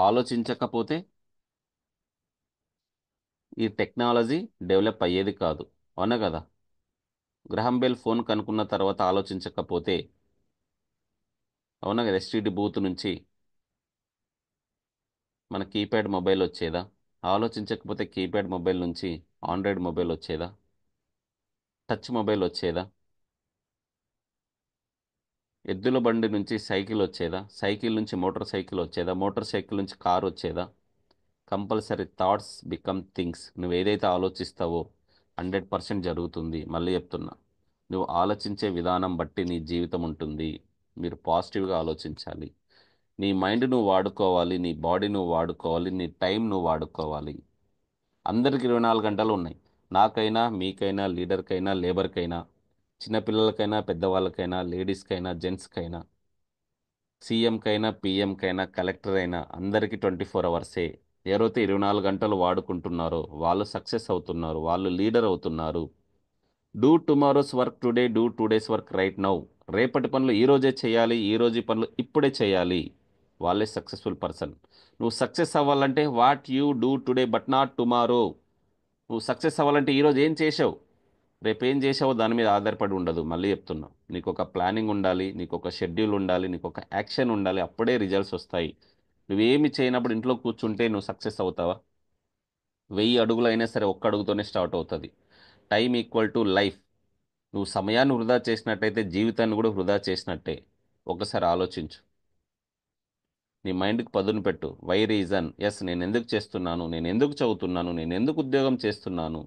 ఆలోచించకపోతే ఈ technology develop అయ్యేది కాదు. అవునా కదా? గ్రహం బెల్ ఫోన్ కనుక్కున్న తర్వాత ఆలోచించకపోతే, అవునా కదా, ఎస్టీడీ బూత్ నుంచి మన కీప్యాడ్ మొబైల్ వచ్చేదా? ఆలోచించకపోతే కీప్యాడ్ మొబైల్ నుంచి ఆండ్రాయిడ్ మొబైల్ వచ్చేదా? టచ్ మొబైల్ వచ్చేదా? ఎద్దుల బండి నుంచి సైకిల్ వచ్చేదా? సైకిల్ నుంచి మోటార్ సైకిల్ వచ్చేదా? మోటార్ సైకిల్ నుంచి కార్ వచ్చేదా? Compulsory thoughts become things. నువ్వు ఏదైతే ఆలోచిస్తావో 100% జరుగుతుంది. మళ్ళీ చెప్తున్నా, నువ్వు ఆలోచించే విధానం బట్టి నీ జీవితం ఉంటుంది. మీరు పాజిటివ్గా ఆలోచించాలి. నీ మైండ్ నువ్వు వాడుకోవాలి, నీ బాడీ నువ్వు వాడుకోవాలి, నీ టైం నువ్వు వాడుకోవాలి. అందరికి 24 గంటలు ఉన్నాయి. నాకైనా, మీకైనా, లీడర్కైనా, లేబర్కైనా, చిన్నపిల్లలకైనా, పెద్దవాళ్ళకైనా, లేడీస్కైనా, జెంట్స్కైనా, సీఎంకైనా, పీఎంకైనా, కలెక్టర్ అయినా అందరికీ 24 అవర్సే. ఎవరైతే 24 గంటలు వాడుకుంటున్నారో వాళ్ళు సక్సెస్ అవుతున్నారు, వాళ్ళు లీడర్ అవుతున్నారు. Do tomorrow's work today, do today's work right now. రేపటి పనులు ఈ రోజే చేయాలి, ఈ రోజు పనులు ఇప్పుడే చేయాలి. వాళ్ళే సక్సెస్ఫుల్ పర్సన్. నువ్వు సక్సెస్ అవ్వాలంటే what you do today but not tomorrow. నువ్వు సక్సెస్ అవ్వాలంటే ఈరోజు ఏం చేసావు, రేపు ఏం చేసావో దాని మీద ఆధారపడి ఉండదు. మళ్ళీ చెప్తున్నా, నీకు ఒక ప్లానింగ్ ఉండాలి, నీకు ఒక షెడ్యూల్ ఉండాలి, నీకు ఒక యాక్షన్ ఉండాలి. అప్పుడే రిజల్ట్స్ వస్తాయి. నువ్వేమి చేయనప్పుడు ఇంట్లో కూర్చుంటే నువ్వు సక్సెస్ అవుతావా? 1000 అడుగులు అయినా సరే ఒక్క అడుగుతోనే స్టార్ట్ అవుతుంది. Time equal to life. నువ్వు సమయాన్ని వృధా చేసినట్టయితే జీవితాన్ని కూడా వృధా చేసినట్టే. ఒకసారి ఆలోచించు. నీ మైండ్కి పదును పెట్టు. వై రీజన్, ఎస్, నేను ఎందుకు చేస్తున్నాను, నేను ఎందుకు చదువుతున్నాను, నేను ఎందుకు ఉద్యోగం చేస్తున్నాను.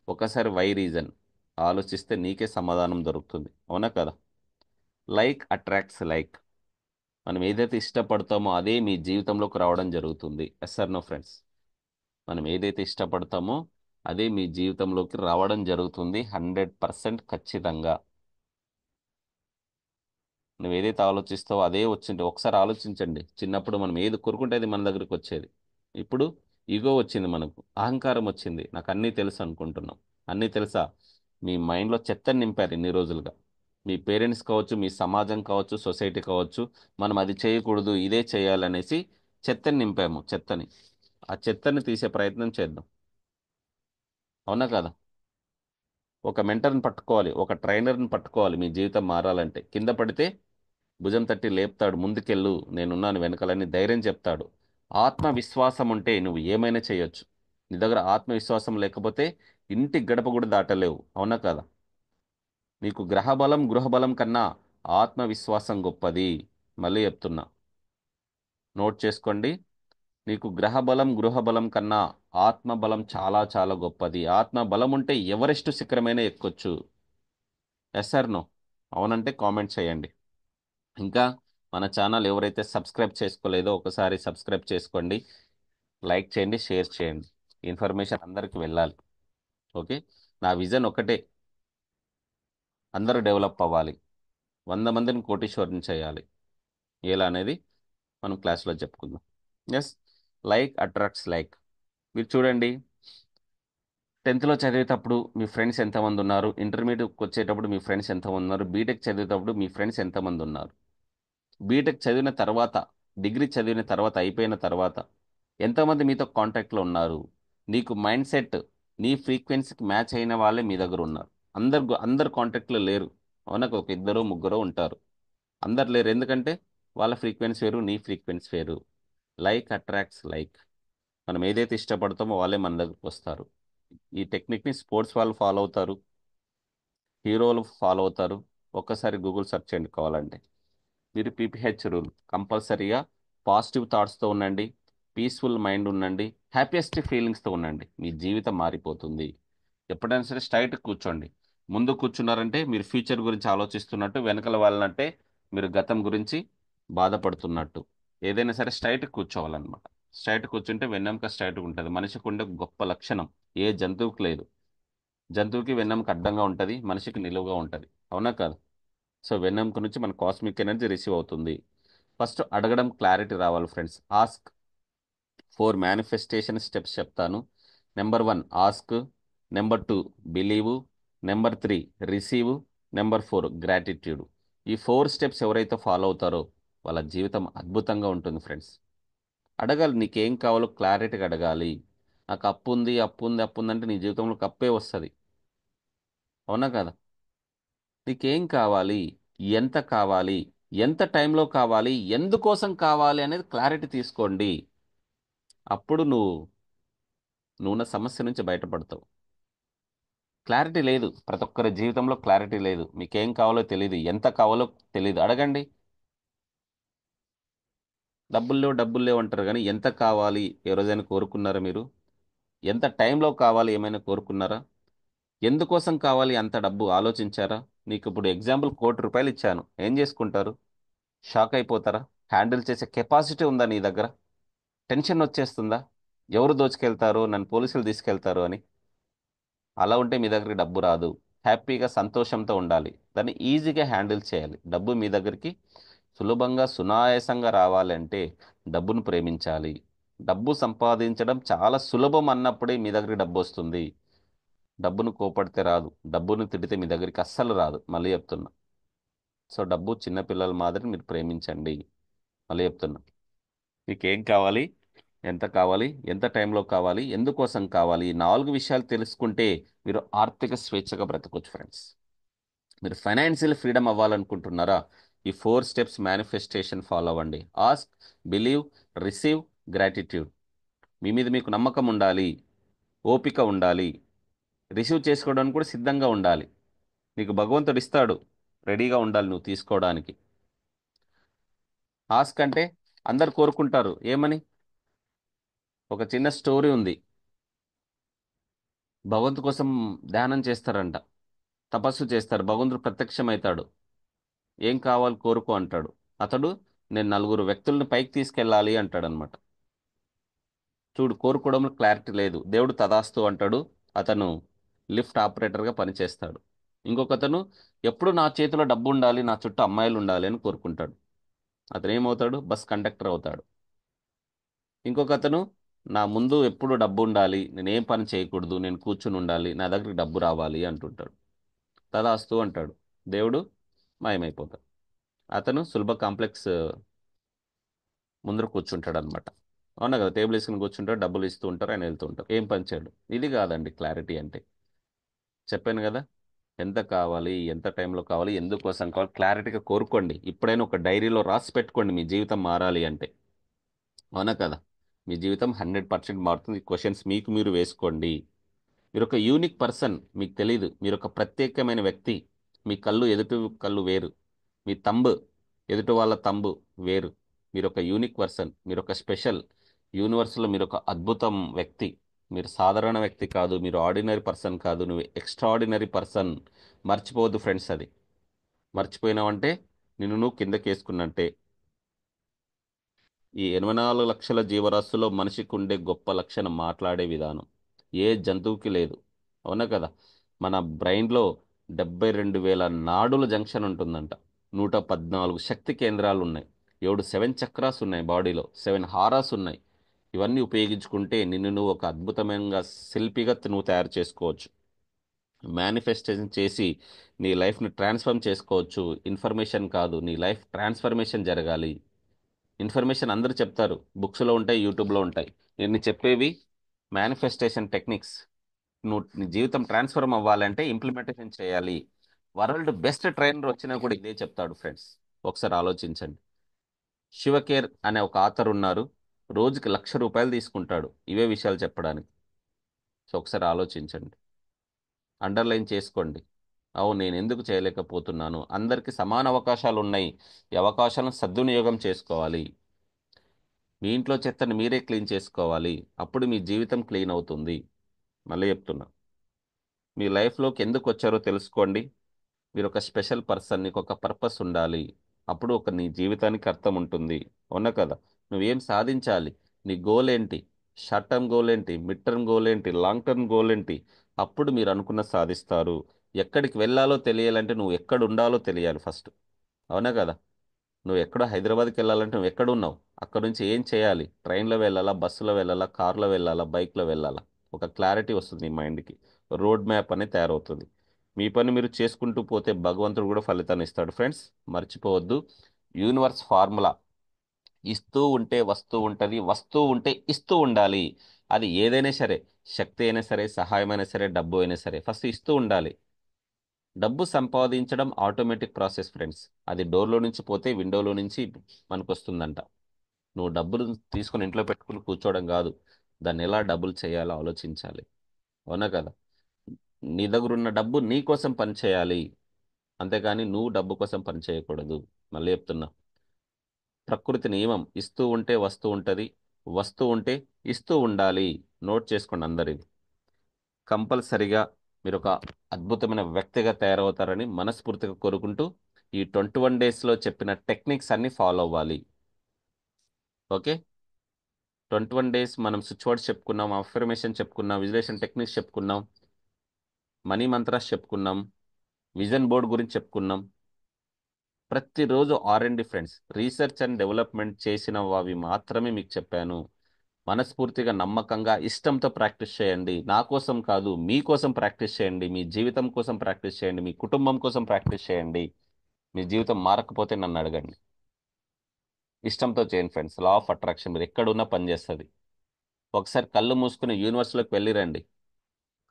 ఒకసారి వై రీజన్ ఆలోచిస్తే నీకే సమాధానం దొరుకుతుంది. అవునా కదా? Like attracts like. మనం ఏదైతే ఇష్టపడతామో అదే మీ జీవితంలోకి రావడం జరుగుతుంది. Yes or no friends? మనం ఏదైతే ఇష్టపడతామో అదే మీ జీవితంలోకి రావడం జరుగుతుంది, 100% ఖచ్చితంగా. నువ్వు ఏదైతే ఆలోచిస్తావో అదే వచ్చింది. ఒకసారి ఆలోచించండి, చిన్నప్పుడు మనం ఏది కోరుకుంటే అది మన దగ్గరికి వచ్చేది. ఇప్పుడు ఈగో వచ్చింది, మనకు అహంకారం వచ్చింది. నాకు అన్నీ తెలుసు అనుకుంటున్నాం. అన్నీ తెలుసా? మీ మైండ్లో చెత్తని నింపారు ఇన్ని రోజులుగా. మీ పేరెంట్స్ కావచ్చు, మీ సమాజం కావచ్చు, సొసైటీ కావచ్చు, మనం అది చేయకూడదు, ఇదే చేయాలనేసి చెత్తని నింపాము. చెత్తని, ఆ చెత్తని తీసే ప్రయత్నం చేద్దాం. అవునా కదా? ఒక మెంటర్ని పట్టుకోవాలి, ఒక ట్రైనర్ని పట్టుకోవాలి. మీ జీవితం మారాలంటే కింద పడితే భుజం తట్టి లేపుతాడు, ముందుకెళ్ళు, నేనున్నాను వెనకాలని ధైర్యం చెప్తాడు. ఆత్మవిశ్వాసం ఉంటే నువ్వు ఏమైనా చేయొచ్చు. నీ దగ్గర ఆత్మవిశ్వాసం లేకపోతే ఇంటి గడప కూడా దాటలేవు. అవునా కదా? నీకు గ్రహబలం గృహబలం కన్నా ఆత్మవిశ్వాసం గొప్పది. మళ్ళీ చెప్తున్నా, నోట్ చేసుకోండి. నీకు గ్రహబలం గృహబలం కన్నా ఆత్మబలం చాలా చాలా గొప్పది. ఆత్మబలం ఉంటే ఎవరెస్ట్ శిఖరమైనా ఎక్కొచ్చు. Yes or no? అవునంటే కామెంట్ చేయండి. ఇంకా మన ఛానల్ ఎవరైతే సబ్స్క్రైబ్ చేసుకోలేదో ఒకసారి సబ్స్క్రైబ్ చేసుకోండి, లైక్ చేయండి, షేర్ చేయండి. ఇన్ఫర్మేషన్ అందరికీ వెళ్ళాలి. ఓకే? నా విజన్ ఒకటే, అందరూ డెవలప్ అవ్వాలి, 100 మందిని కోటీశ్వరుని చేయాలి. ఎలా అనేది మనం క్లాస్లో చెప్పుకుందాం. Yes, like attracts like. మీరు చూడండి, 10th లో చదివేటప్పుడు మీ ఫ్రెండ్స్ ఎంతమంది ఉన్నారు, ఇంటర్మీడియట్కి వచ్చేటప్పుడు మీ ఫ్రెండ్స్ ఎంతమంది ఉన్నారు, బీటెక్ చదివేటప్పుడు మీ ఫ్రెండ్స్ ఎంతమంది ఉన్నారు, బీటెక్ చదివిన తర్వాత, డిగ్రీ చదివిన తర్వాత, అయిపోయిన తర్వాత ఎంతమంది మీతో కాంటాక్ట్లో ఉన్నారు. నీకు మైండ్ సెట్, నీ ఫ్రీక్వెన్సీకి మ్యాచ్ అయిన వాళ్ళే మీ దగ్గర ఉన్నారు. అందరు కాంటాక్ట్లో లేరు. అవునా? ఒక ఇద్దరు ముగ్గురు ఉంటారు. అందరు లేరు, ఎందుకంటే వాళ్ళ ఫ్రీక్వెన్సీ వేరు, నీ ఫ్రీక్వెన్సీ వేరు. Like attracts like. మనం ఏదైతే ఇష్టపడతామో వాళ్ళే మన దగ్గరకు వస్తారు. ఈ టెక్నిక్ని స్పోర్ట్స్ వాళ్ళు ఫాలో అవుతారు, హీరోలు ఫాలో అవుతారు. ఒక్కసారి గూగుల్ సెర్చ్ చేయండి కావాలంటే. మీరు పీపీహెచ్ రూల్ కంపల్సరీగా పాజిటివ్ థాట్స్తో ఉండండి, పీస్ఫుల్ మైండ్ ఉండండి, హ్యాపీయెస్ట్ ఫీలింగ్స్తో ఉండండి. మీ జీవితం మారిపోతుంది. ఎప్పుడైనా సరే స్ట్రైట్ కూర్చోండి. ముందు కూర్చున్నారంటే మీరు ఫ్యూచర్ గురించి ఆలోచిస్తున్నట్టు, వెనకల వాళ్ళనంటే మీరు గతం గురించి బాధపడుతున్నట్టు. ఏదైనా సరే స్ట్రైట్ కూర్చోవాలన్నమాట. స్ట్రైట్ కూర్చుంటే వెన్నెముక స్ట్రైట్గా ఉంటుంది. మనిషికి ఉండే గొప్ప లక్షణం ఏ జంతువుకి లేదు. జంతువుకి వెన్నెముక అడ్డంగా ఉంటుంది, మనిషికి నిలువుగా ఉంటుంది. అవునా కాదు? సో వెన్నెముక నుంచి మన కాస్మిక్ ఎనర్జీ రిసీవ్ అవుతుంది. ఫస్ట్ అడగడం క్లారిటీ రావాలి ఫ్రెండ్స్. ఆస్క్. 4 మేనిఫెస్టేషన్ స్టెప్స్ చెప్తాను. Number 1 ask, number 2 believe, number 3 receive, number 4 gratitude. ఈ 4 స్టెప్స్ ఎవరైతే ఫాలో అవుతారో వాళ్ళ జీవితం అద్భుతంగా ఉంటుంది ఫ్రెండ్స్. అడగాలి, నీకేం కావాలో క్లారిటీగా అడగాలి. నాకు అప్పు ఉంది, అప్పు ఉంది, అప్పు ఉంది అంటే నీ జీవితంలో అప్పే వస్తుంది. అవునా కదా? నీకేం కావాలి, ఎంత కావాలి, ఎంత టైంలో కావాలి, ఎందుకోసం కావాలి అనేది క్లారిటీ తీసుకోండి. అప్పుడు నువ్వున్న సమస్య నుంచి బయటపడతావు. క్లారిటీ లేదు, ప్రతి ఒక్కరి జీవితంలో క్లారిటీ లేదు. మీకేం కావాలో తెలియదు, ఎంత కావాలో తెలియదు. అడగండి. డబ్బులు లేవు, డబ్బులు లేవు అంటారు కానీ ఎంత కావాలి ఏ రోజైనా కోరుకున్నారా మీరు? ఎంత టైంలో కావాలి ఏమైనా కోరుకున్నారా? ఎందుకోసం కావాలి అంత డబ్బు ఆలోచించారా? నీకు ఇప్పుడు ఎగ్జాంపుల్ ₹1,00,00,000 ఇచ్చాను, ఏం చేసుకుంటారు? షాక్ అయిపోతారా? హ్యాండిల్ చేసే కెపాసిటీ ఉందా నీ దగ్గర? టెన్షన్ వచ్చేస్తుందా? ఎవరు దోచుకెళ్తారో, నన్ను పోలీసులు తీసుకెళ్తారు అని. అలా ఉంటే మీ దగ్గరికి డబ్బు రాదు. హ్యాపీగా సంతోషంతో ఉండాలి, దాన్ని ఈజీగా హ్యాండిల్ చేయాలి. డబ్బు మీ దగ్గరికి సులభంగా సునాయాసంగా రావాలంటే డబ్బును ప్రేమించాలి. డబ్బు సంపాదించడం చాలా సులభం అన్నప్పుడే మీ దగ్గరికి డబ్బు వస్తుంది. డబ్బును కోపడితే రాదు, డబ్బును తిడితే మీ దగ్గరికి అస్సలు రాదు. మళ్ళీ చెప్తున్నా. సో డబ్బు చిన్నపిల్లల మాదిరి మీరు ప్రేమించండి. మళ్ళీ చెప్తున్నా. మీకేం కావాలి, ఎంత కావాలి, ఎంత టైంలో కావాలి, ఎందుకోసం కావాలి, ఈ 4 విషయాలు తెలుసుకుంటే మీరు ఆర్థిక స్వేచ్ఛగా బ్రతకొచ్చు ఫ్రెండ్స్. మీరు ఫైనాన్షియల్ ఫ్రీడమ్ అవ్వాలనుకుంటున్నారా? ఈ 4 స్టెప్స్ మేనిఫెస్టేషన్ ఫాలో అవ్వండి. Ask, believe, receive, gratitude. మీ మీద మీకు నమ్మకం ఉండాలి, ఓపిక ఉండాలి, రిసీవ్ చేసుకోవడానికి కూడా సిద్ధంగా ఉండాలి. నీకు భగవంతుడు ఇస్తాడు, రెడీగా ఉండాలి నువ్వు తీసుకోవడానికి. ఆస్క్ అంటే అందరు కోరుకుంటారు ఏమని? ఒక చిన్న స్టోరీ ఉంది. భగవంతు కోసం ధ్యానం చేస్తారంట, తపస్సు చేస్తారు, భగవంతుడు ప్రత్యక్షమవుతాడు. ఏం కావాలి కోరుకో అంటాడు. అతడు నేను 4 వ్యక్తులను పైకి తీసుకెళ్ళాలి అంటాడు అనమాట. చూడు, కోరుకోవడంలో క్లారిటీ లేదు. దేవుడు తదాస్తు అంటాడు. అతను లిఫ్ట్ ఆపరేటర్గా పనిచేస్తాడు. ఇంకొకతను ఎప్పుడు నా చేతిలో డబ్బు ఉండాలి, నా చుట్టూ అమ్మాయిలు ఉండాలి అని కోరుకుంటాడు. అతను ఏమవుతాడు? బస్ కండక్టర్ అవుతాడు. ఇంకొకతను నా ముందు ఎప్పుడు డబ్బు ఉండాలి, నేను ఏం పని చేయకూడదు, నేను కూర్చుని ఉండాలి, నా దగ్గరికి డబ్బు రావాలి అంటుంటాడు. తదాస్తు అంటాడు. దేవుడు మాయమైపోతాడు. అతను సులభ కాంప్లెక్స్ ముందర కూర్చుంటాడు అనమాట. అవునా కదా? టేబుల్ వేసుకుని కూర్చుంటాడు, డబ్బులు ఇస్తూ ఉంటారు, ఆయన వెళ్తూ ఉంటారు, ఏం పని చేయడు. ఇది కాదండి క్లారిటీ అంటే. చెప్పాను కదా, ఎంత కావాలి, ఎంత టైంలో కావాలి, ఎందుకోసం కావాలి, క్లారిటీగా కోరుకోండి. ఇప్పుడైనా ఒక డైరీలో రాసి పెట్టుకోండి మీ జీవితం మారాలి అంటే. అవునా కదా? మీ జీవితం 100% మారుతుంది. క్వశ్చన్స్ మీకు మీరు వేసుకోండి. మీరు ఒక యూనిక్ పర్సన్, మీకు తెలీదు. మీరు ఒక ప్రత్యేకమైన వ్యక్తి. మీ కళ్ళు ఎదుటి కళ్ళు వేరు, మీ తంబు ఎదుటి వాళ్ళ తంబు వేరు. మీరు ఒక యూనిక్ పర్సన్, మీరు ఒక స్పెషల్. యూనివర్స్లో మీరు ఒక అద్భుతం వ్యక్తి. మీరు సాధారణ వ్యక్తి కాదు, మీరు ఆర్డినరీ పర్సన్ కాదు, నువ్వు ఎక్స్ట్రాఆర్డినరీ పర్సన్. మర్చిపోవద్దు ఫ్రెండ్స్ అది. మర్చిపోయినావంటే నిన్ను నువ్వు కిందకేసుకున్నట్టే. ఈ 84 లక్షల జీవరాశుల్లో మనిషికి ఉండే గొప్ప లక్షణం మాట్లాడే విధానం. ఏ జంతువుకి లేదు. అవునా కదా? మన బ్రెయిన్లో 72,000 నాడుల జంక్షన్ ఉంటుందంట. 114 శక్తి కేంద్రాలు ఉన్నాయి. 7 చక్రాస్ ఉన్నాయి బాడీలో, 7 హారాస్ ఉన్నాయి. ఇవన్నీ ఉపయోగించుకుంటే నిన్ను నువ్వు ఒక అద్భుతమైన శిల్పిగా నువ్వు తయారు చేసుకోవచ్చు. మేనిఫెస్టేషన్ చేసి నీ లైఫ్ని ట్రాన్స్ఫార్మ్ చేసుకోవచ్చు. ఇన్ఫర్మేషన్ కాదు, నీ లైఫ్ ట్రాన్స్ఫర్మేషన్ జరగాలి. ఇన్ఫర్మేషన్ అందరూ చెప్తారు, బుక్స్లో ఉంటాయి, యూట్యూబ్లో ఉంటాయి. నేను చెప్పేవి మేనిఫెస్టేషన్ టెక్నిక్స్. నువ్వు నీ జీవితం ట్రాన్స్ఫర్మ్ అవ్వాలంటే ఇంప్లిమెంటేషన్ చేయాలి. వరల్డ్ బెస్ట్ ట్రైనర్ వచ్చినా కూడా ఇదే చెప్తాడు ఫ్రెండ్స్. ఒకసారి ఆలోచించండి. శివకేర్ అనే ఒక ఆథర్ ఉన్నారు. రోజుకి ₹1,00,000 తీసుకుంటాడు ఇవే విషయాలు చెప్పడానికి. సో ఒకసారి ఆలోచించండి, అండర్లైన్ చేసుకోండి. అవును, నేను ఎందుకు చేయలేకపోతున్నాను? అందరికీ సమాన అవకాశాలు ఉన్నాయి. ఈ అవకాశాలను సద్వినియోగం చేసుకోవాలి. మీ ఇంట్లో చెత్తని మీరే క్లీన్ చేసుకోవాలి. అప్పుడు మీ జీవితం క్లీన్ అవుతుంది. మళ్ళీ చెప్తున్నా, మీ లైఫ్లోకి ఎందుకు వచ్చారో తెలుసుకోండి. మీరు ఒక స్పెషల్ పర్సన్, నీకు ఒక పర్పస్ ఉండాలి. అప్పుడు ఒక నీ జీవితానికి అర్థం ఉంటుంది. అవునా కదా? నువ్వేం సాధించాలి, నీ గోల్ ఏంటి, షార్ట్ టర్మ్ గోల్ ఏంటి, మిడ్ టర్మ్ గోల్ ఏంటి, లాంగ్ టర్మ్ గోల్ ఏంటి? అప్పుడు మీరు అనుకున్న సాధిస్తారు. ఎక్కడికి వెళ్ళాలో తెలియాలంటే నువ్వు ఎక్కడ ఉండాలో తెలియాలి ఫస్ట్. అవునా కదా? నువ్వు ఎక్కడో హైదరాబాద్కి వెళ్ళాలంటే నువ్వు ఎక్కడ ఉన్నావు, అక్కడ నుంచి ఏం చేయాలి, ట్రైన్లో వెళ్ళాలా, బస్సులో వెళ్ళాలా, కార్లో వెళ్ళాలా, బైక్లో వెళ్ళాలా? ఒక క్లారిటీ వస్తుంది నీ మైండ్కి. రోడ్ మ్యాప్ అనేది తయారవుతుంది. మీ పని మీరు చేసుకుంటూ పోతే భగవంతుడు కూడా ఫలితాన్ని ఇస్తాడు ఫ్రెండ్స్. మర్చిపోవద్దు, యూనివర్స్ ఫార్ములా. ఇస్తూ ఉంటే వస్తూ ఉంటది, వస్తూ ఉంటే ఇస్తూ ఉండాలి. అది ఏదైనా సరే, శక్తి అయినా సరే, సహాయమైనా సరే, డబ్బు అయినా సరే, ఫస్ట్ ఇస్తూ ఉండాలి. డబ్బు సంపాదించడం ఆటోమేటిక్ ప్రాసెస్ ఫ్రెండ్స్. అది డోర్లో నుంచి పోతే విండోలో నుంచి మనకు వస్తుందంట. నువ్వు డబ్బులు తీసుకుని ఇంట్లో పెట్టుకుని కూర్చోవడం కాదు, దాన్ని ఎలా డబ్బులు చేయాలో ఆలోచించాలి. అవునా కదా? నీ దగ్గర ఉన్న డబ్బు నీ కోసం పని చేయాలి, అంతేగాని నువ్వు డబ్బు కోసం పని చేయకూడదు. మళ్ళీ చెప్తున్నా, ప్రకృతి నియమం ఇస్తూ ఉంటే వస్తూ ఉంటది, వస్తూ ఉంటే ఇస్తూ ఉండాలి. నోట్ చేసుకోండి అందరు ఇది. కంపల్సరిగా మీరు ఒక అద్భుతమైన వ్యక్తిగా తయారవుతారని మనస్ఫూర్తిగా కోరుకుంటూ, ఈ 21 డేస్లో చెప్పిన టెక్నిక్స్ అన్ని ఫాలో అవ్వాలి. ఓకే. 21 డేస్ మనం స్విచ్ వర్డ్స్ చెప్పుకున్నాం, అఫర్మేషన్ చెప్పుకున్నాం, విజులేషన్ టెక్నిక్స్ చెప్పుకున్నాం, మనీ మంత్రాస్ చెప్పుకున్నాం, విజన్ బోర్డ్ గురించి చెప్పుకున్నాం. ప్రతిరోజు R&D friends, research and development చేసిన అవి మాత్రమే మీకు చెప్పాను. మనస్ఫూర్తిగా నమ్మకంగా ఇష్టంతో ప్రాక్టీస్ చేయండి. నా కోసం కాదు, మీకోసం ప్రాక్టీస్ చేయండి, మీ జీవితం కోసం ప్రాక్టీస్ చేయండి, మీ కుటుంబం కోసం ప్రాక్టీస్ చేయండి. మీ జీవితం మారకపోతే నన్ను అడగండి. ఇష్టంతో చేయండి ఫ్రెండ్స్. లా ఆఫ్ అట్రాక్షన్ మీరు ఎక్కడున్నా పనిచేస్తుంది. ఒకసారి కళ్ళు మూసుకుని యూనివర్స్లోకి వెళ్ళిరండి.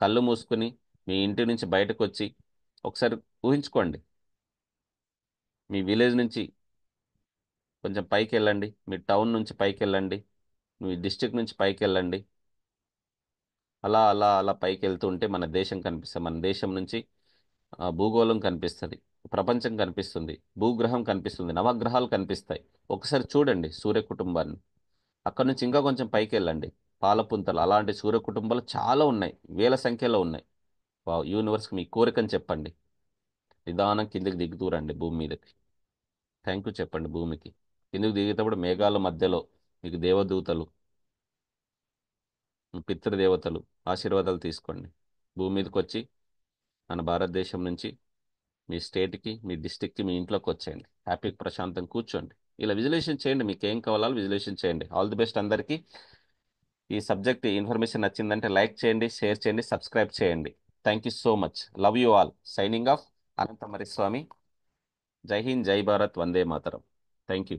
కళ్ళు మూసుకుని మీ ఇంటి నుంచి బయటకు వచ్చి ఒకసారి ఊహించుకోండి. మీ విలేజ్ నుంచి కొంచెం పైకి వెళ్ళండి, మీ టౌన్ నుంచి పైకి వెళ్ళండి, మీ డిస్టిక్ నుంచి పైకి వెళ్ళండి. అలా అలా అలా పైకి వెళ్తూ ఉంటే మన దేశం కనిపిస్తుంది. మన దేశం నుంచి భూగోళం కనిపిస్తుంది, ప్రపంచం కనిపిస్తుంది, భూగ్రహం కనిపిస్తుంది, నవగ్రహాలు కనిపిస్తాయి. ఒకసారి చూడండి సూర్య కుటుంబాన్ని. అక్కడ నుంచి ఇంకా కొంచెం పైకి వెళ్ళండి, పాలపుంతలు. అలాంటి సూర్య కుటుంబాలు చాలా ఉన్నాయి, వేల సంఖ్యలో ఉన్నాయి. యూనివర్స్కి మీ కోరికని చెప్పండి. నిదానం కిందికి దిగుతూరండి భూమి మీదకి. థ్యాంక్ యూ చెప్పండి భూమికి. కిందికి దిగేటప్పుడు మేఘాల మధ్యలో మీకు దేవదూతలు, మీ పితృదేవతలు ఆశీర్వాదాలు తీసుకోండి. భూమి మీదకి వచ్చి మన భారతదేశం నుంచి మీ స్టేట్కి, మీ డిస్టిక్కి, మీ ఇంట్లోకి వచ్చేయండి. హ్యాపీగా ప్రశాంతం కూర్చోండి. ఇలా విజులేషన్ చేయండి, మీకు ఏం కావాలో విజులేషన్ చేయండి. ఆల్ ది బెస్ట్ అందరికీ. ఈ సబ్జెక్ట్ ఇన్ఫర్మేషన్ నచ్చిందంటే లైక్ చేయండి, షేర్ చేయండి, సబ్స్క్రైబ్ చేయండి. Thank you so much. Love you all. Signing off. Anantamari Swami. Jai Hind, Jai Bharat, Vande Mataram. Thank you.